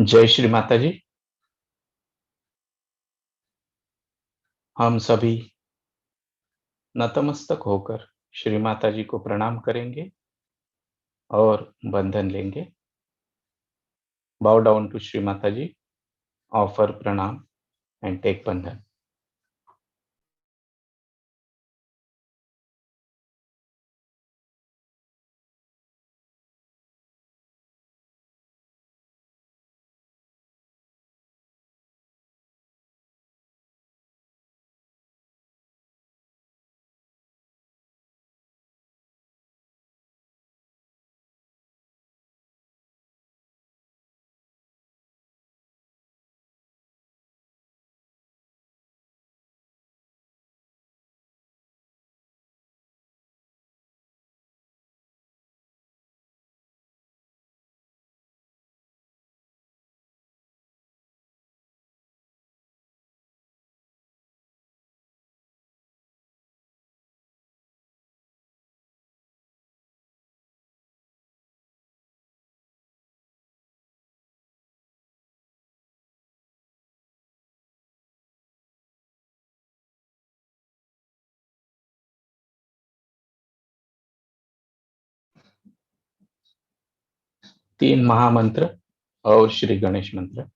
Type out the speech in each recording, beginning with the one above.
जय श्री माता जी। हम सभी नतमस्तक होकर श्री माता जी को प्रणाम करेंगे और बंधन लेंगे। बाउ down to Shri Mata ji, offer प्रणाम एंड टेक बंधन। तीन महामंत्र और श्री गणेश मंत्र।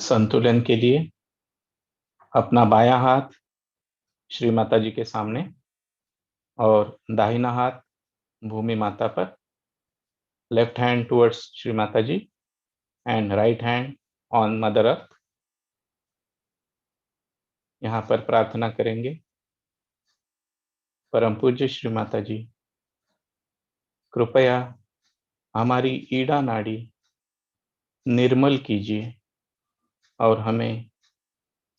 संतुलन के लिए अपना बायां हाथ श्री माता जी के सामने और दाहिना हाथ भूमि माता पर, left hand towards Shri Mata ji and right hand on mother earth. यहाँ पर प्रार्थना करेंगे, परम पूज्य श्री माता जी, कृपया हमारी ईड़ा नाड़ी निर्मल कीजिए और हमें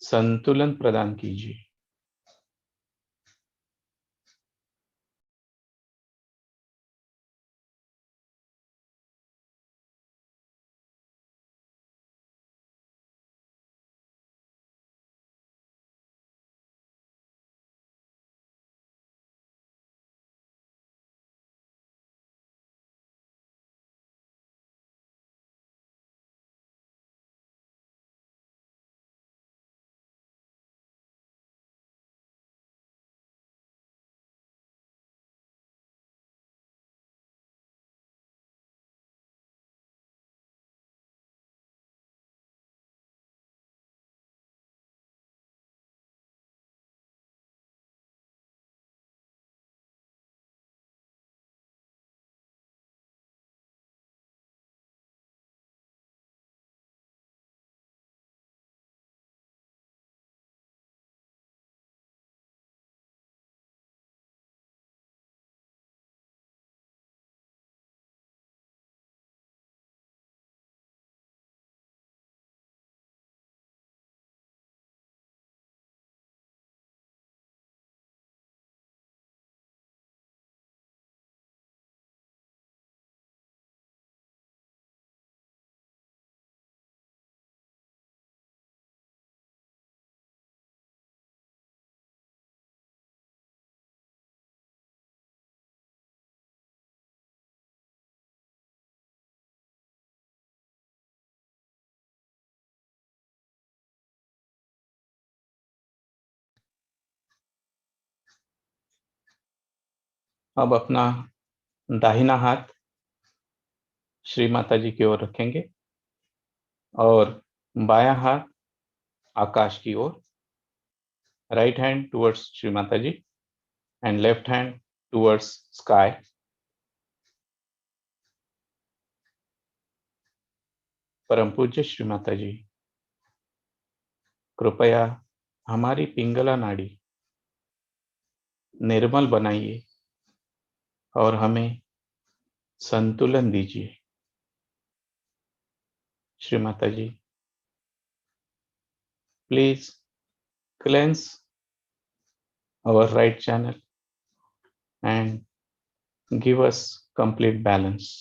संतुलन प्रदान कीजिए। अब अपना दाहिना हाथ श्री माता जी की ओर रखेंगे और बायां हाथ आकाश की ओर, right hand towards Shri Mata ji and left hand towards sky. परम पूज्य श्री माता जी, कृपया हमारी पिंगला नाड़ी निर्मल बनाइए और हमें संतुलन दीजिए। Shri Mata ji, please cleanse our right channel and give us complete balance.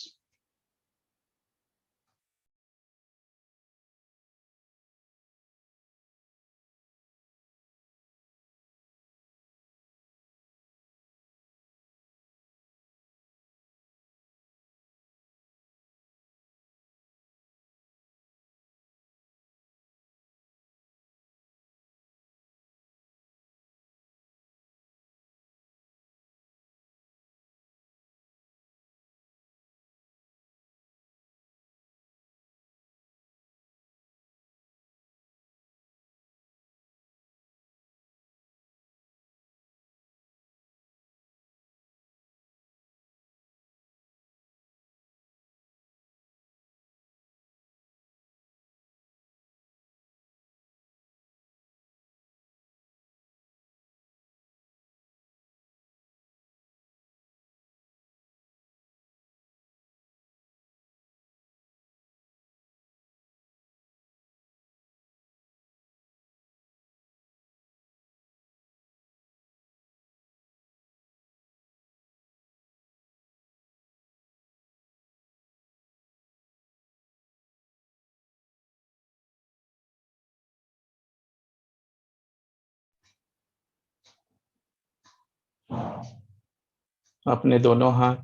अपने दोनों हाथ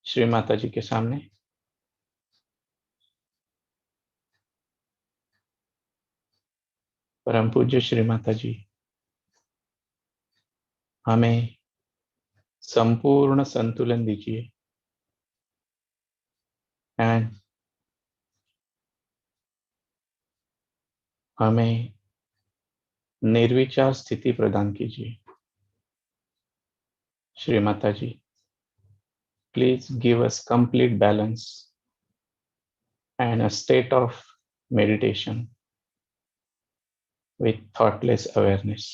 श्री माता जी के सामने, परम पूज्य श्री माता जी, हमें संपूर्ण संतुलन दीजिए एंड हमें निर्विचार स्थिति प्रदान कीजिए। Shri Mata ji, please give us complete balance and a state of meditation with thoughtless awareness.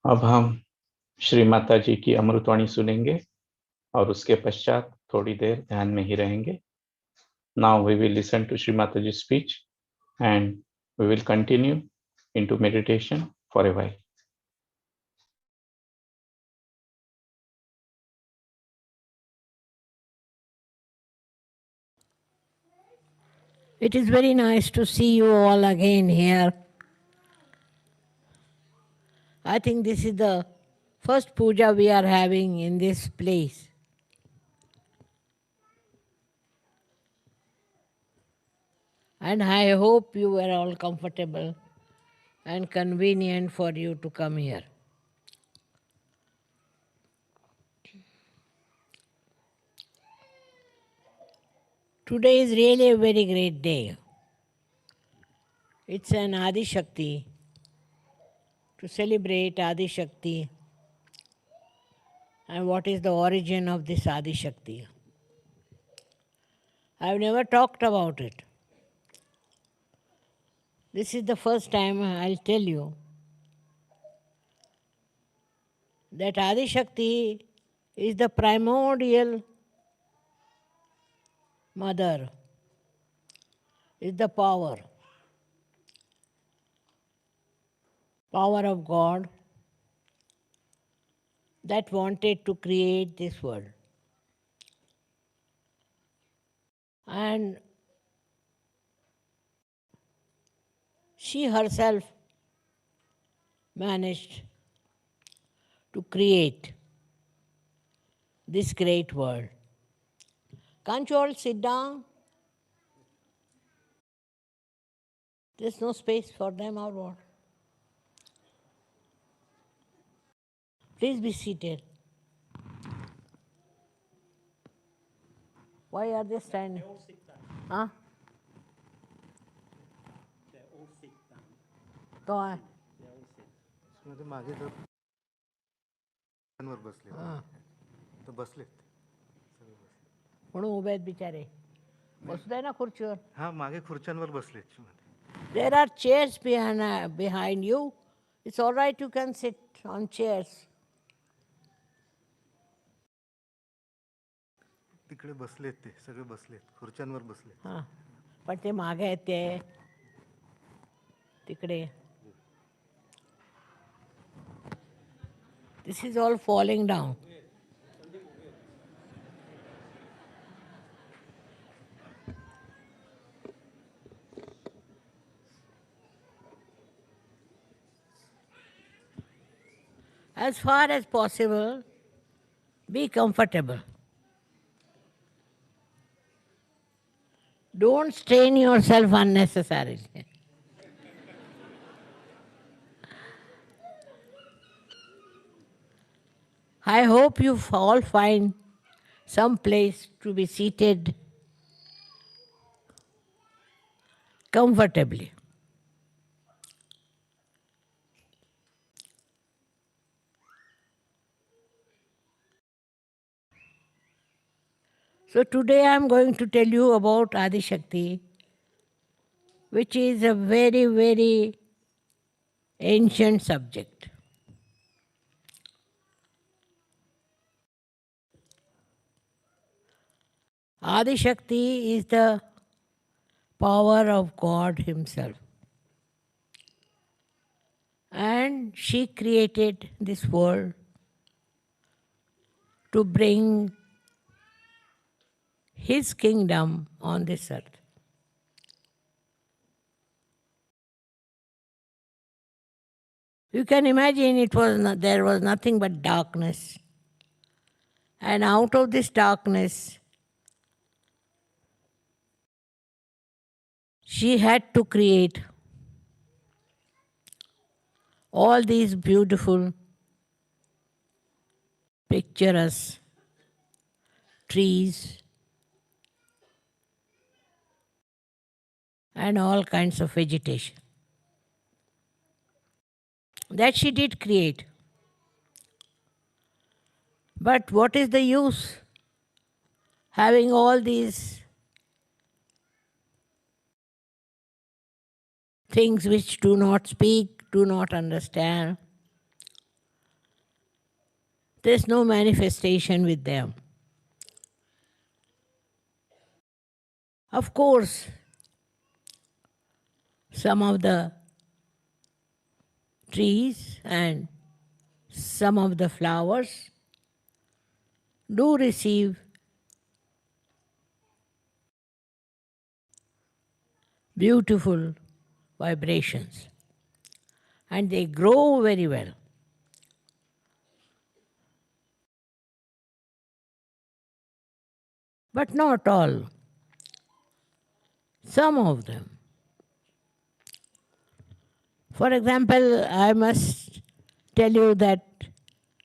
अब हम श्री माता जी की अमृतवाणी सुनेंगे और उसके पश्चात थोड़ी देर ध्यान में ही रहेंगे. Now we will listen to Shri Mataji's speech and we will continue into meditation for a while. It is very nice to see you all again here. I think this is the first puja we are having in this place. And I hope you were all comfortable and convenient for you to come here. Today is really a very great day. It's an Adi Shakti, to celebrate Adi Shakti and what is the origin of this Adi Shakti. I've never talked about it. This is the first time I'll tell you that Adi Shakti is the primordial mother, is the power of God that wanted to create this world. And she herself managed to create this great world. Can't you all sit down? There's no space for them or what? Please be seated. Why are they standing? They all sit down. Huh? They all sit down. तो आहे. They all sit. मध्ये मागे जर वर बसले तर बसलेत सगळे बसले. म्हणून उभे आहेत बिचारे. बसू दे ना खुर्चीवर. हा मागे खुर्च्यांवर बसलेत. There are chairs behind you. It's all right, you can sit on chairs. तिकडे बसलेत ते सगळे बसलेत खुर्च्यांवर बसलेत. हां, पण ते मागे आहेत ते तिकडे. This is all falling down. As far as possible, be comfortable. Don't strain yourself unnecessarily. I hope you all find some place to be seated comfortably. So today I am going to tell you about Adi Shakti, which is a very, very ancient subject. Adi Shakti is the power of God Himself. And she created this world to bring His kingdom on this earth. You can imagine there was nothing but darkness. And out of this darkness, she had to create all these beautiful, picturesque trees and all kinds of vegetation. That she did create. But what is the use having all these things which do not speak, do not understand? There's no manifestation with them. Of course, some of the trees and some of the flowers do receive beautiful vibrations and they grow very well. But not all. Some of them. For example, I must tell you that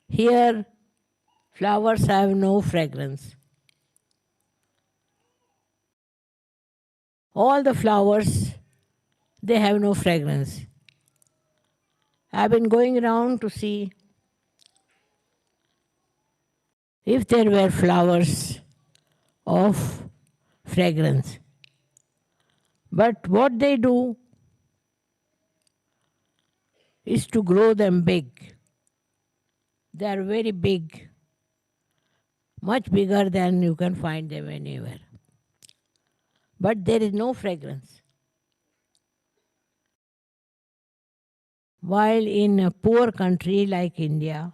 here flowers have no fragrance. All the flowers, they have no fragrance. I've been going around to see if there were flowers of fragrance. But what they do is to grow them big. They are very big, much bigger than you can find them anywhere. But there is no fragrance. While in a poor country like India,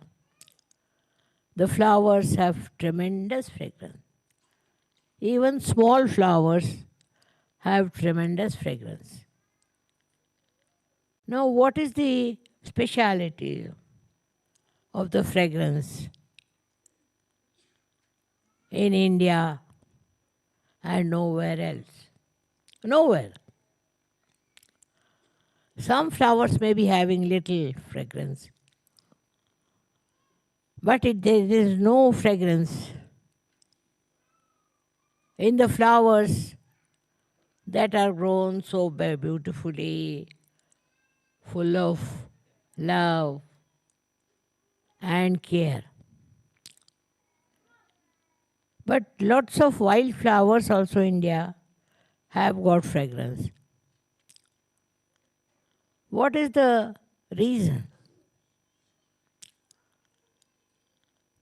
the flowers have tremendous fragrance. Even small flowers have tremendous fragrance. Now, what is the speciality of the fragrance in India and nowhere else? Nowhere. Some flowers may be having little fragrance, but there is no fragrance in the flowers that are grown so beautifully, full of love and care. But lots of wild flowers also in India have got fragrance. What is the reason?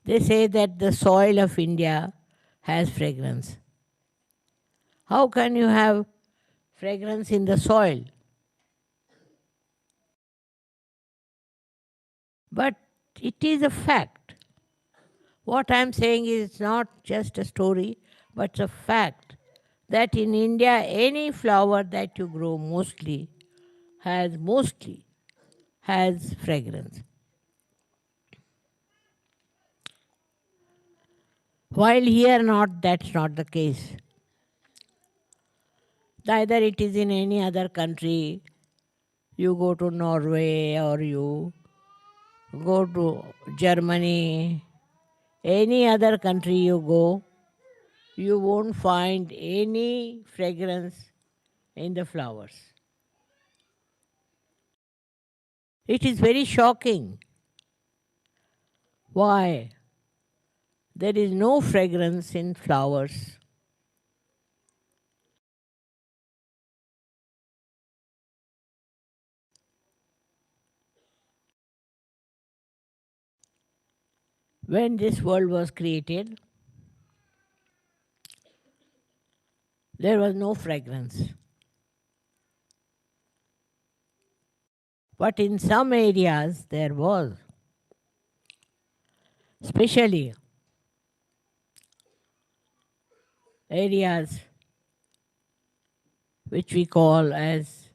They say that the soil of India has fragrance. How can you have fragrance in the soil? But it is a fact. What I am saying is not just a story, but a fact that in India, any flower that you grow mostly has fragrance. While here that's not the case. Neither it is in any other country. You go to Norway or you go to Germany, any other country you go, you won't find any fragrance in the flowers. It is very shocking. Why? There is no fragrance in flowers. When this world was created, there was no fragrance. But in some areas there was, especially areas which we call as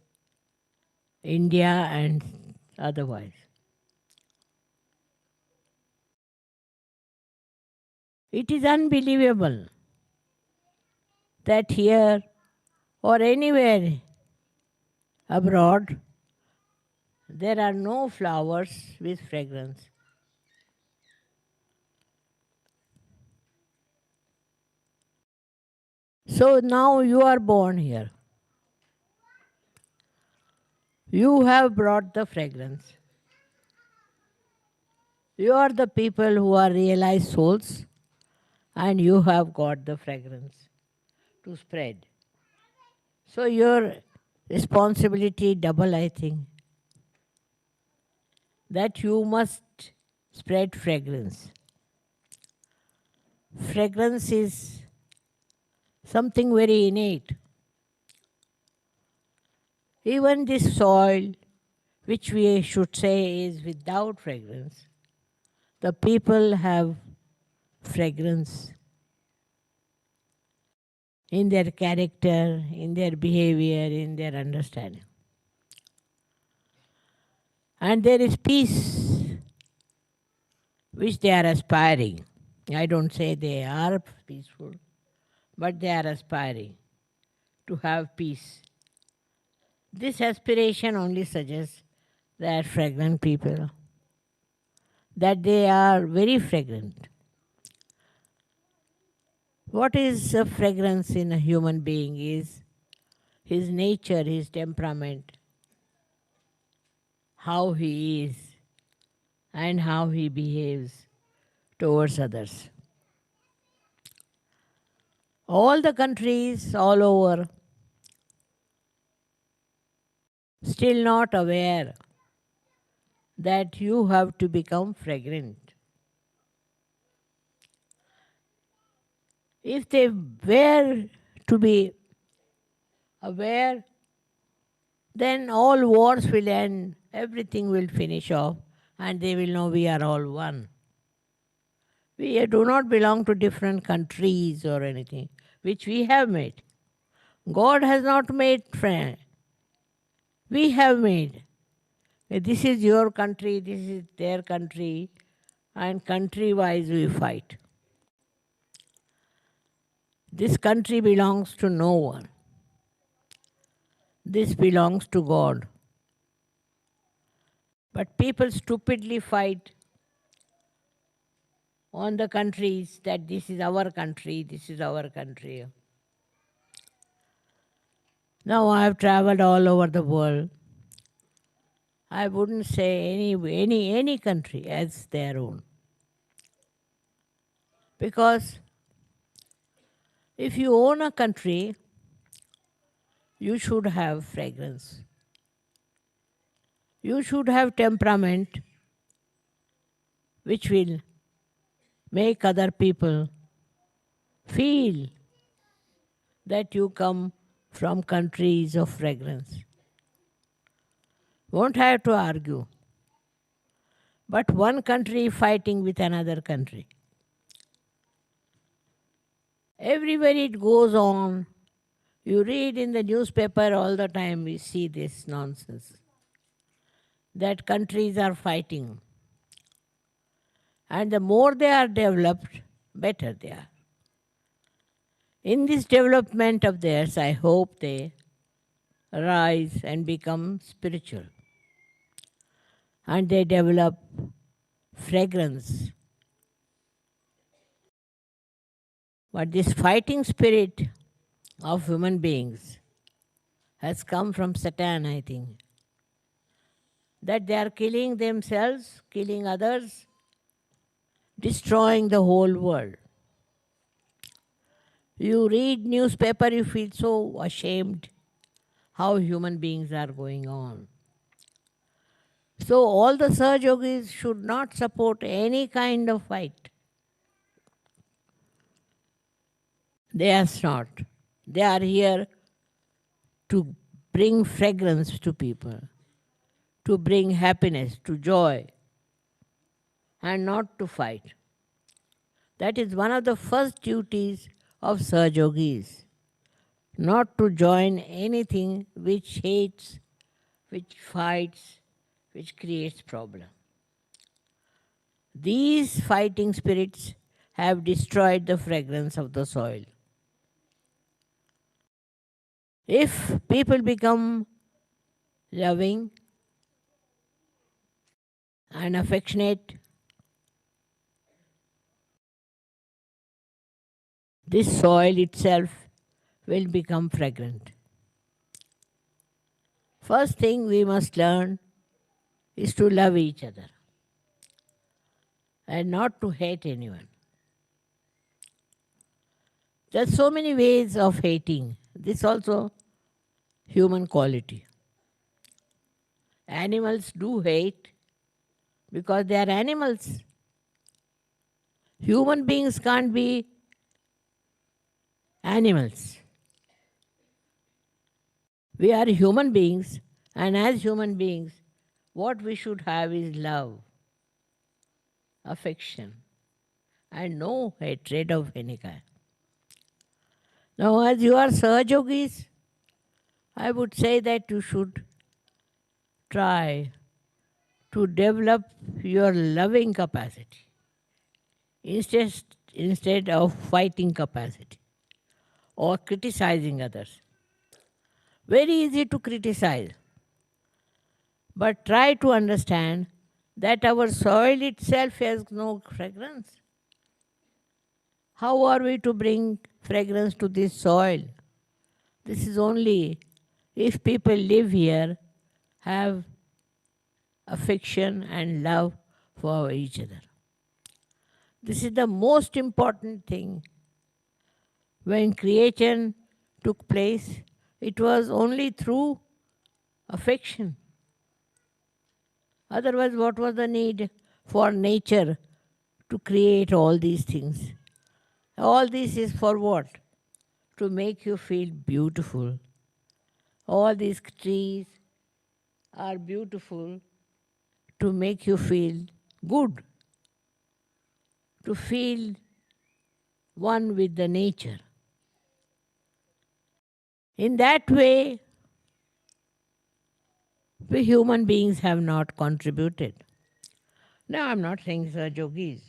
India and otherwise. It is unbelievable that here or anywhere abroad there are no flowers with fragrance. So now you are born here. You have brought the fragrance. You are the people who are realized souls, and you have got the fragrance to spread. So your responsibility double, I think, that you must spread fragrance. Fragrance is something very innate. Even this soil, which we should say is without fragrance, the people have fragrance in their character, in their behavior, in their understanding. And there is peace which they are aspiring. I don't say they are peaceful, but they are aspiring to have peace. This aspiration only suggests that fragrant people, that they are very fragrant. What is a fragrance in a human being is his nature, his temperament, how he is, and how he behaves towards others. All the countries all over still not aware that you have to become fragrant. If they were to be aware, then all wars will end, everything will finish off, and they will know we are all one. We do not belong to different countries or anything. which we have made. God has not made friend. We have made. This is your country, this is their country, and country-wise we fight. This country belongs to no one. This belongs to God. But people stupidly fight on the countries that this is our country, this is our country. Now I have traveled all over the world. I wouldn't say any country as their own. Because if you own a country, you should have fragrance. You should have temperament which will make other people feel that you come from countries of fragrance. Won't have to argue. But one country fighting with another country. Everywhere it goes on, you read in the newspaper all the time, we see this nonsense. That countries are fighting. And the more they are developed, better they are. In this development of theirs, I hope they rise and become spiritual. And they develop fragrance. But this fighting spirit of human beings has come from Satan, I think. That they are killing themselves, killing others, destroying the whole world. You read newspaper, you feel so ashamed how human beings are going on. So all the Sahaja yogis should not support any kind of fight. They are not. They are here to bring fragrance to people, to bring happiness, to joy, and not to fight. That is one of the first duties of Sahaja yogis, not to join anything which hates, which fights, which creates problem. These fighting spirits have destroyed the fragrance of the soil. If people become loving and affectionate, this soil itself will become fragrant. First thing we must learn is to love each other and not to hate anyone. There are so many ways of hating. This also human quality. Animals do hate because they are animals. Human beings can't be animals. We are human beings, and as human beings, what we should have is love, affection, and no hatred of any kind. Now, as you are Sahaja yogis, I would say that you should try to develop your loving capacity instead of fighting capacity or criticizing others. Very easy to criticize, but try to understand that our soil itself has no fragrance. How are we to bring fragrance to this soil? This is only if people live here, have affection and love for each other. This is the most important thing. When creation took place, it was only through affection. Otherwise, what was the need for nature to create all these things? All this is for what? To make you feel beautiful. All these trees are beautiful to make you feel good, to feel one with the nature. In that way, we human beings have not contributed. Now, I'm not saying Sir Yogis.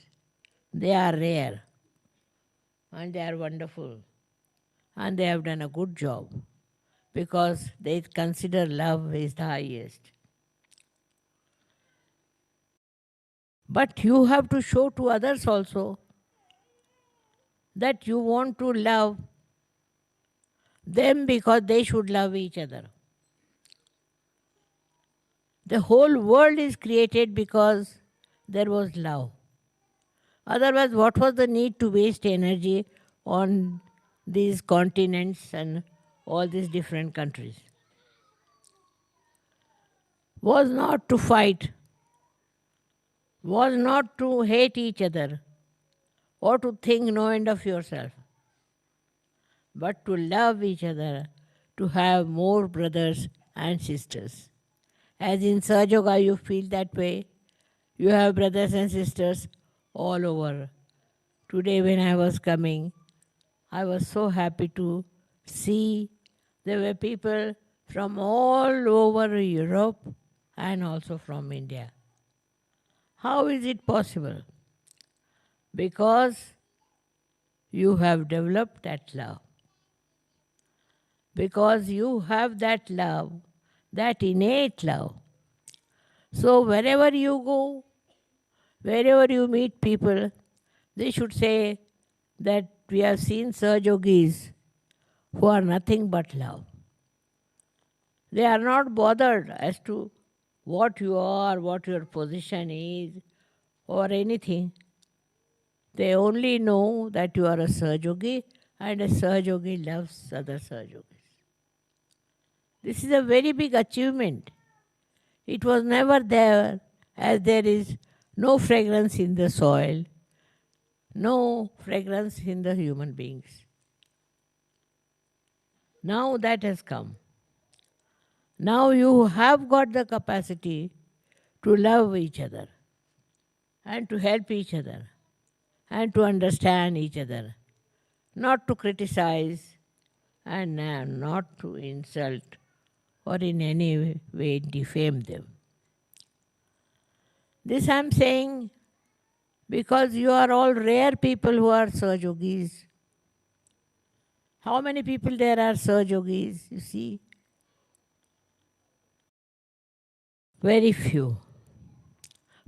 They are rare and they are wonderful and they have done a good job because they consider love is the highest. But you have to show to others also that you want to love them because they should love each other. The whole world is created because there was love. Otherwise, what was the need to waste energy on these continents and all these different countries? Was not to fight, was not to hate each other or to think no end of yourself, but to love each other, to have more brothers and sisters. As in Sahaja, you feel that way. You have brothers and sisters all over. Today when I was coming, I was so happy to see there were people from all over Europe and also from India. How is it possible? Because you have developed that love. Because you have that love, that innate love. So wherever you go, wherever you meet people, they should say that we have seen Sir Yogis who are nothing but love. They are not bothered as to what you are, what your position is, or anything. They only know that you are a Sir Yogi and a Sir Yogi loves other Sir Yogis. This is a very big achievement. It was never there, as there is no fragrance in the soil, no fragrance in the human beings. Now that has come. Now you have got the capacity to love each other and to help each other and to understand each other, not to criticize and not to insult or in any way defame them. This I am saying because you are all rare people who are Sir Yogis. How many people there are Sir Yogis, you see? Very few.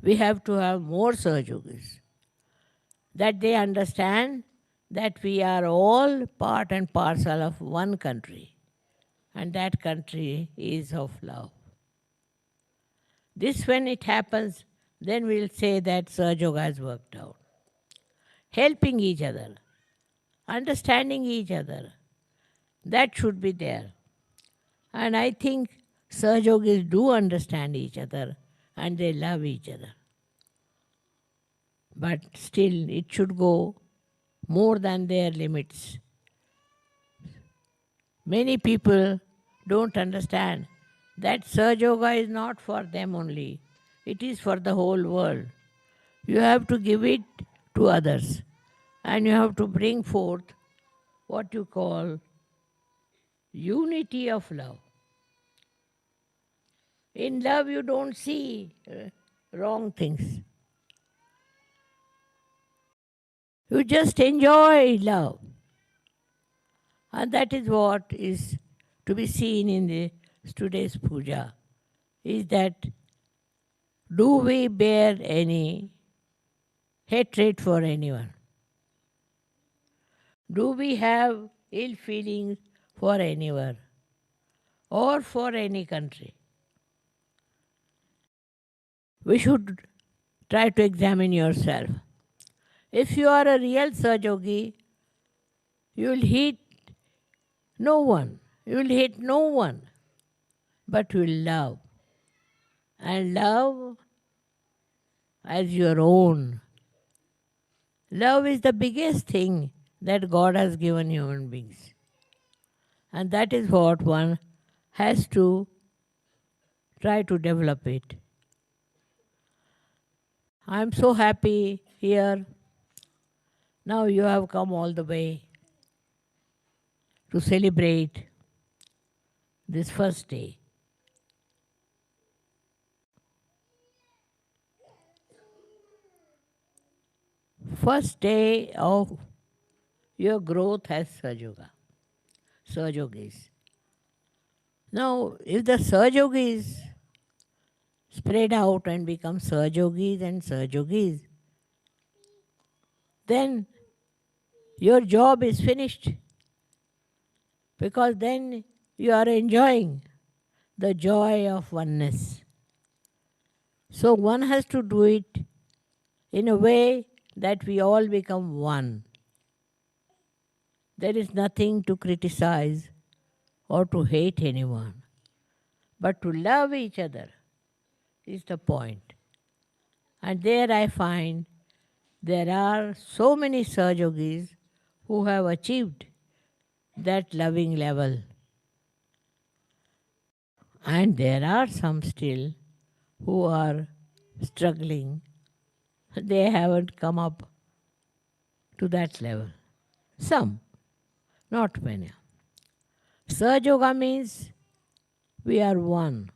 We have to have more Sir Yogis. That they understand that we are all part and parcel of one country. And that country is of love. This when it happens, then we'll say that Sir Yoga has worked out. Helping each other, understanding each other, that should be there. And I think Sir Yogis do understand each other and they love each other. But still, it should go more than their limits. Many people don't understand that Sir Yoga is not for them only. It is for the whole world. You have to give it to others. And you have to bring forth what you call unity of love. In love, you don't see wrong things. You just enjoy love. And that is what is to be seen in today's puja, is that do we bear any hatred for anyone? Do we have ill feelings for anyone or for any country? We should try to examine yourself. If you are a real Sahaja, you will hate no one. You will hate no one, but you will love. And love as your own. Love is the biggest thing that God has given human beings. And that is what one has to try to develop it. I am so happy here. Now you have come all the way to celebrate this first day. First day of your growth as Sahaja, Sahajogis. Now, if the Sahajogis spread out and become Sahajogis and Sahajogis, then your job is finished, because then you are enjoying the joy of oneness. So one has to do it in a way that we all become one. There is nothing to criticize or to hate anyone, but to love each other is the point. And there I find there are so many Sahajogis who have achieved that loving level. And there are some still who are struggling. They haven't come up to that level. Some, not many. Sahaja means we are one.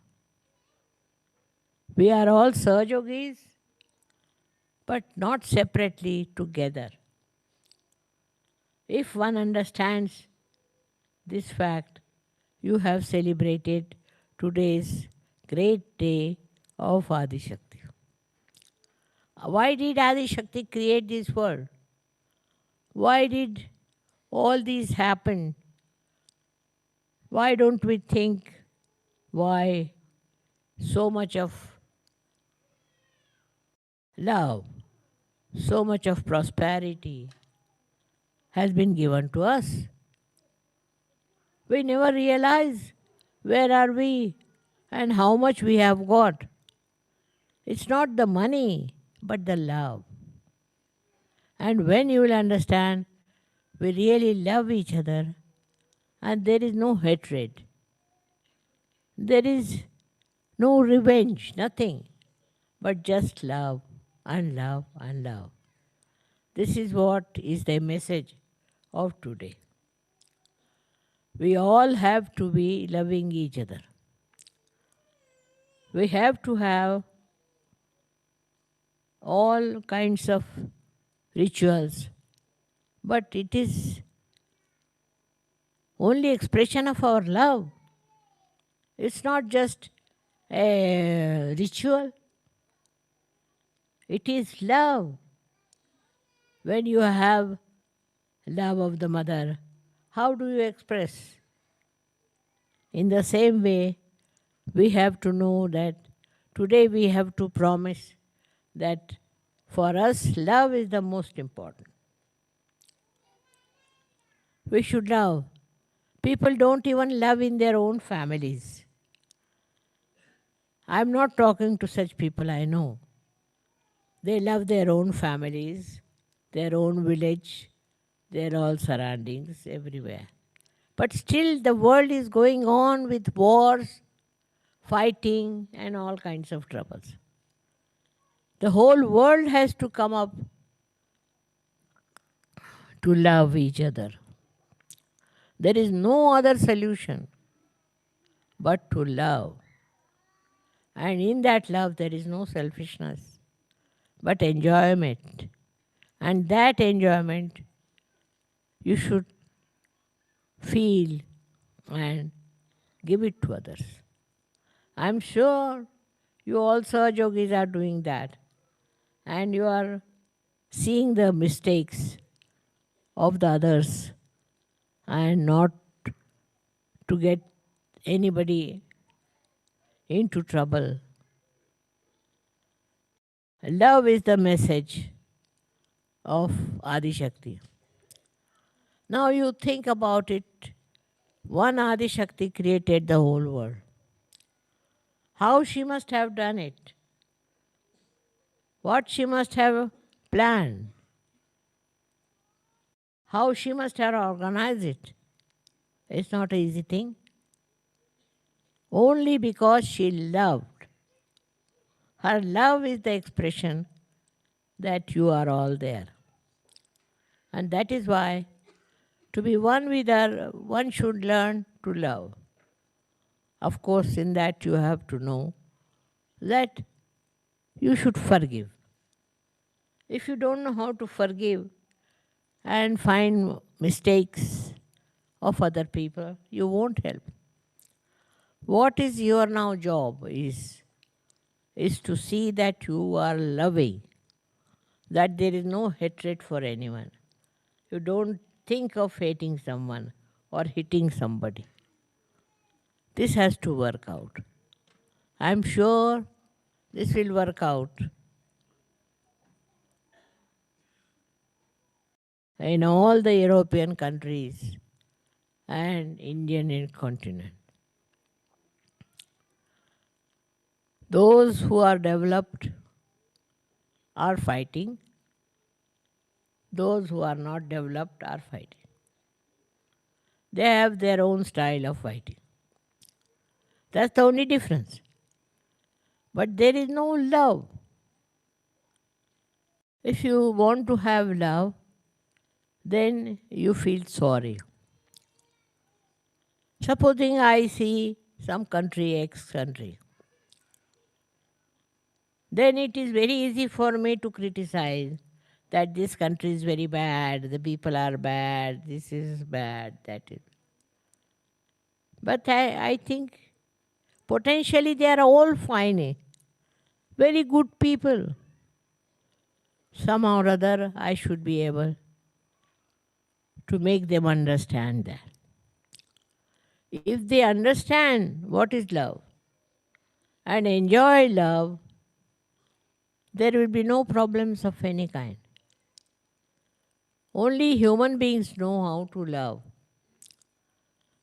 We are all Sahajogis, but not separately, together. If one understands this fact, you have celebrated today's great day of Adi Shakti. Why did Adi Shakti create this world? Why did all these happen? Why don't we think why so much of love, so much of prosperity has been given to us? We never realize where are we and how much we have got. It's not the money, but the love. And when you will understand, we really love each other and there is no hatred. There is no revenge, nothing, but just love and love and love. This is what is the message of today. We all have to be loving each other. We have to have all kinds of rituals, but it is only expression of our love. It's not just a ritual. It is love. When you have love of the mother, how do you express? In the same way, we have to know that today we have to promise that for us, love is the most important. We should love. People don't even love in their own families. I'm not talking to such people I know. They love their own families, their own village, their all surroundings, everywhere. But still the world is going on with wars, fighting, and all kinds of troubles. The whole world has to come up to love each other. There is no other solution but to love. And in that love, there is no selfishness, but enjoyment. And that enjoyment you should feel and give it to others. I'm sure you also, yogis, are doing that. And you are seeing the mistakes of the others and not to get anybody into trouble. Love is the message of Adi Shakti. Now you think about it. One Adi Shakti created the whole world. How she must have done it? What she must have planned? How she must have organized it? It's not an easy thing. Only because she loved. Her love is the expression that you are all there. And that is why to be one with her, one should learn to love. Of course, in that you have to know that you should forgive. If you don't know how to forgive and find mistakes of other people, you won't help. What is your now job is to see that you are loving, that there is no hatred for anyone. You don't think of hating someone or hitting somebody. This has to work out. I'm sure this will work out in all the European countries and Indian continent. Those who are developed are fighting. Those who are not developed are fighting. They have their own style of fighting. That's the only difference. But there is no love. If you want to have love, then you feel sorry. Supposing I see some country, X country, then it is very easy for me to criticize that this country is very bad, the people are bad, this is bad, that is. But I think potentially they are all fine, very good people. Somehow or other, I should be able to make them understand that. If they understand what is love and enjoy love, there will be no problems of any kind. Only human beings know how to love.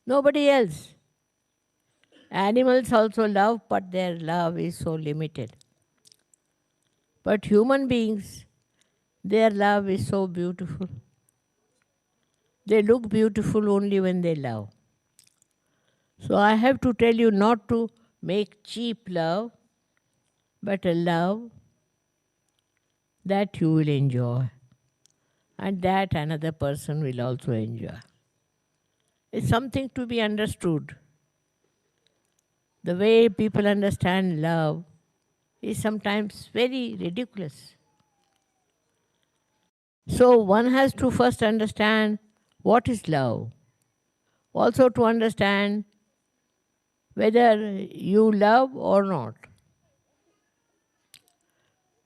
Nobody else. Animals also love, but their love is so limited. But human beings, their love is so beautiful. They look beautiful only when they love. So I have to tell you not to make cheap love, but a love that you will enjoy and that another person will also enjoy. It's something to be understood. The way people understand love is sometimes very ridiculous. So one has to first understand what is love. Also to understand whether you love or not.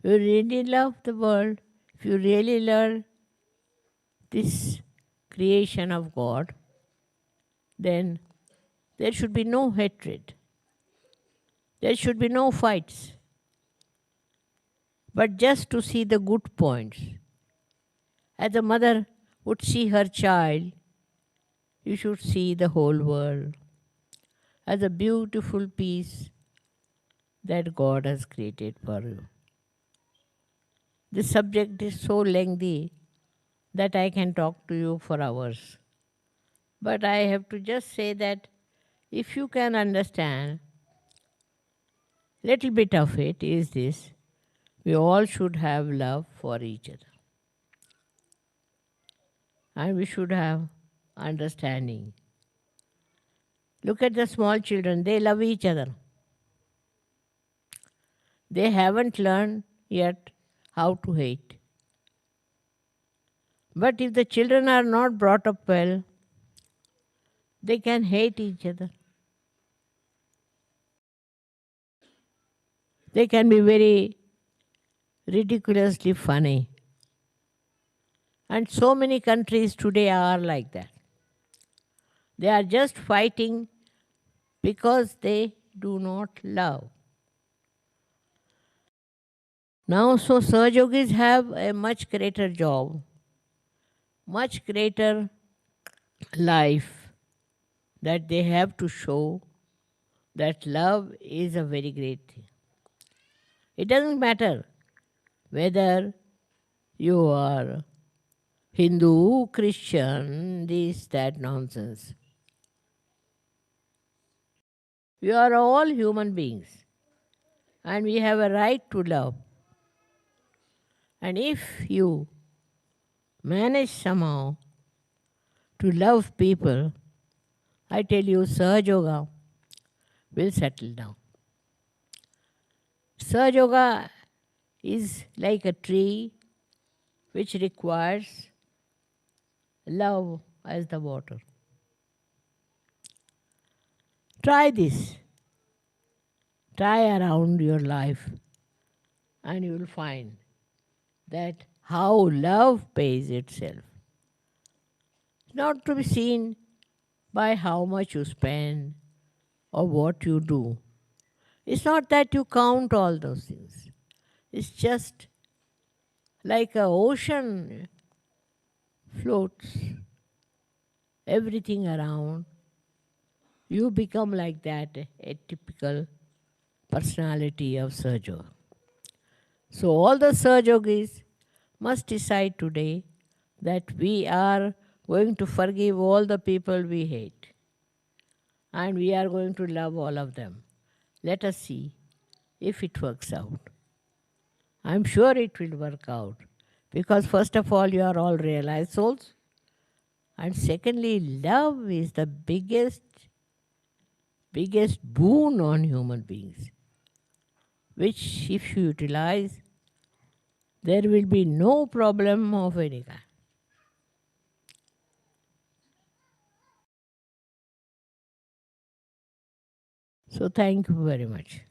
If you really love the world, if you really love this creation of God, then there should be no hatred. There should be no fights. But just to see the good points. As a mother would see her child, you should see the whole world as a beautiful piece that God has created for you. This subject is so lengthy that I can talk to you for hours. But I have to just say that if you can understand, little bit of it is this: we all should have love for each other. And we should have understanding. Look at the small children, they love each other. They haven't learned yet how to hate. But if the children are not brought up well, they can hate each other. They can be very ridiculously funny. And so many countries today are like that. They are just fighting because they do not love. Now, so Sahajogis have a much greater job, much greater life, that they have to show that love is a very great thing. It doesn't matter whether you are Hindu, Christian, this, that nonsense. We are all human beings and we have a right to love. And if you manage somehow to love people, I tell you, Sahaja Yoga will settle down. Sahaja Yoga is like a tree which requires love as the water. Try this. Try around your life and you will find that how love pays itself. Not to be seen by how much you spend or what you do. It's not that you count all those things. It's just like an ocean floats everything around. You become like that, a typical personality of Sahaja. So all the Sahaja yogis must decide today that we are going to forgive all the people we hate and we are going to love all of them. Let us see if it works out. I'm sure it will work out because, first of all, you are all realized souls, and secondly, love is the biggest boon on human beings, which, if you utilize, there will be no problem of any kind. So, thank you very much.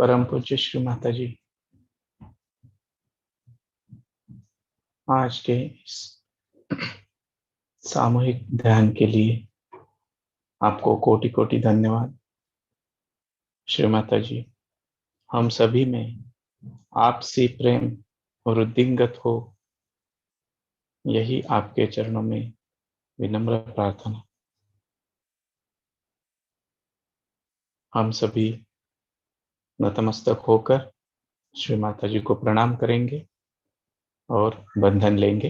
परम पूज्य श्री माता जी, आज के इस सामूहिक ध्यान के लिए आपको कोटि कोटि धन्यवाद। श्री माता जी, हम सभी में आपसी प्रेम वृद्धिंगत हो, यही आपके चरणों में विनम्र प्रार्थना। हम सभी नतमस्तक होकर श्री माता जी को प्रणाम करेंगे और बंधन लेंगे।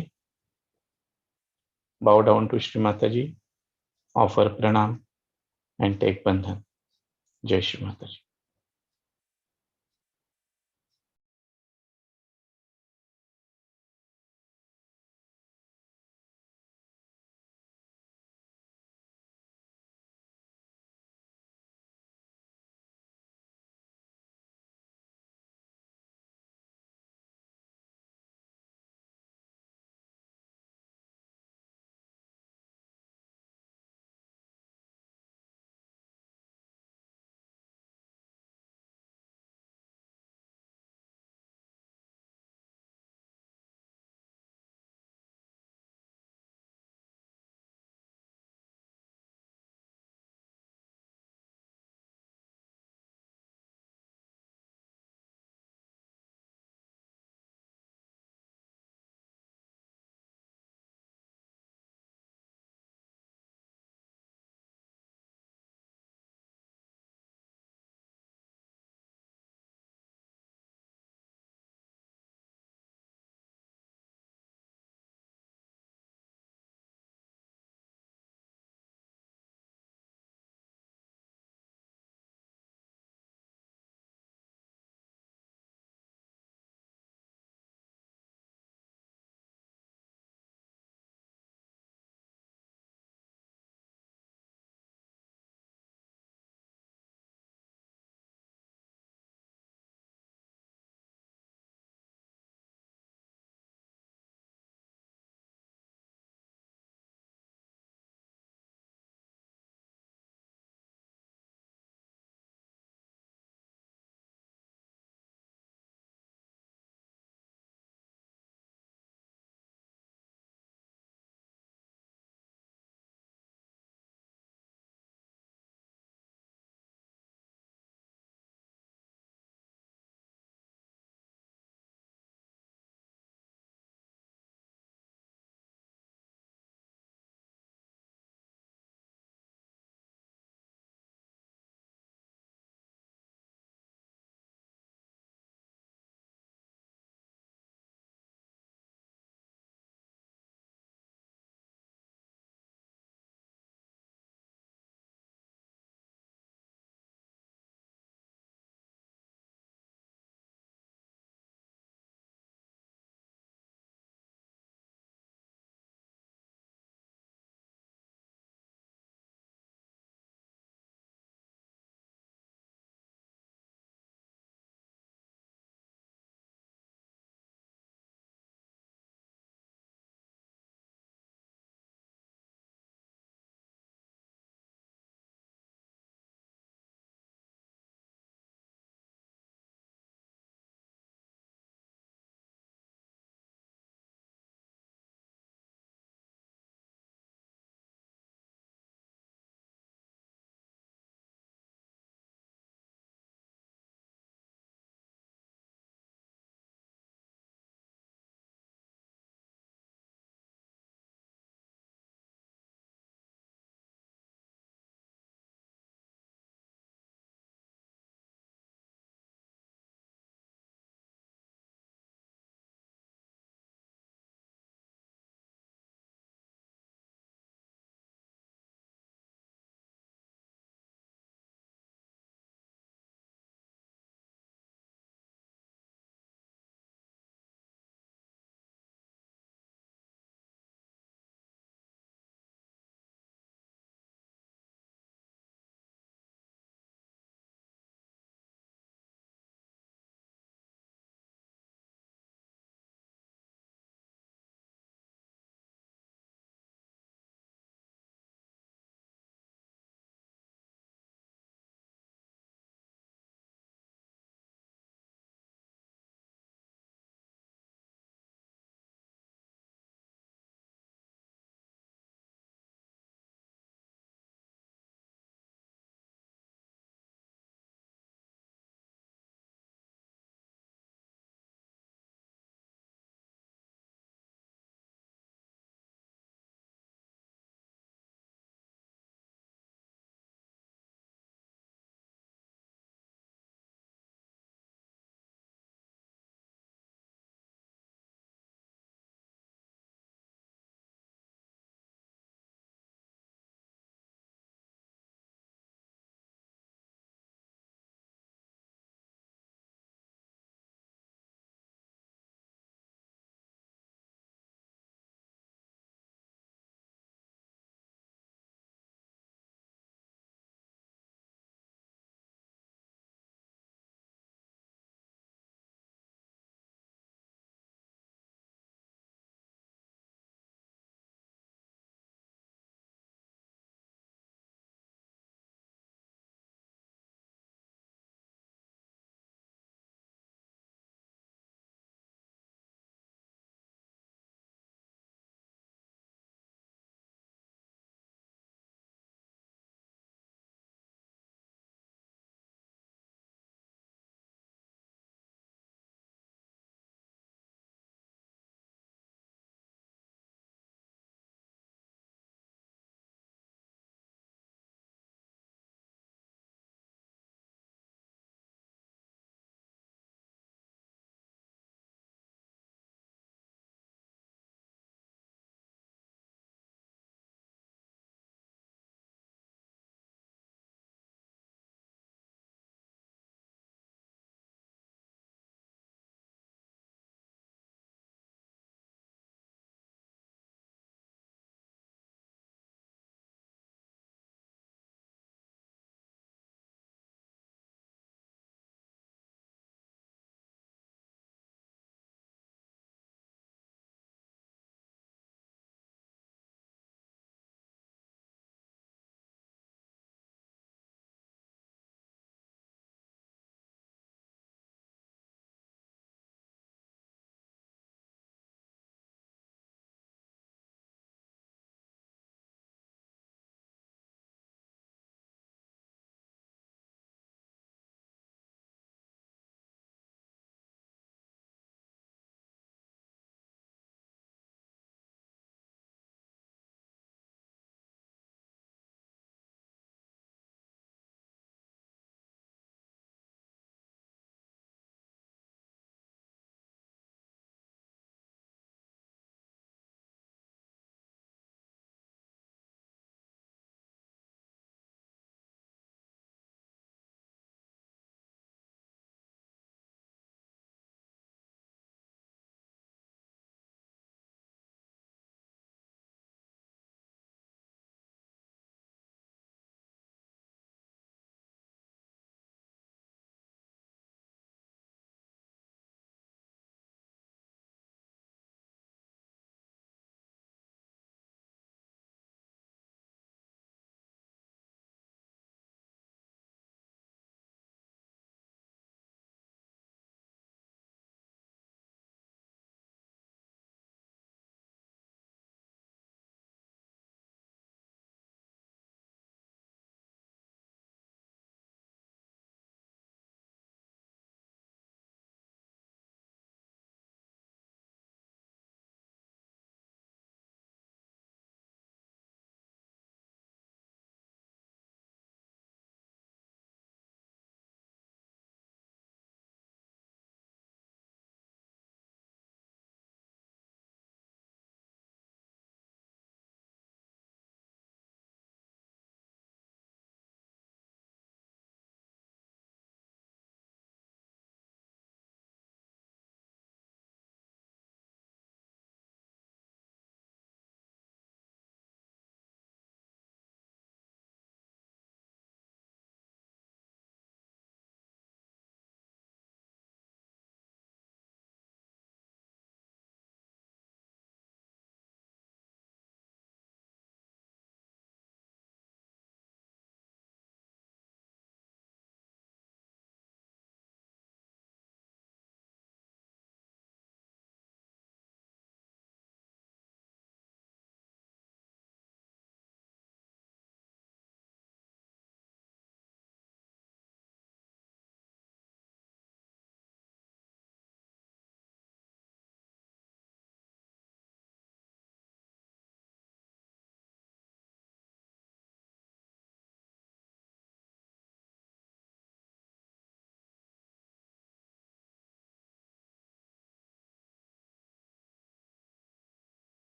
बाउ down to Shri Mata ji, offer प्रणाम एंड टेक बंधन। जय श्री माता जी।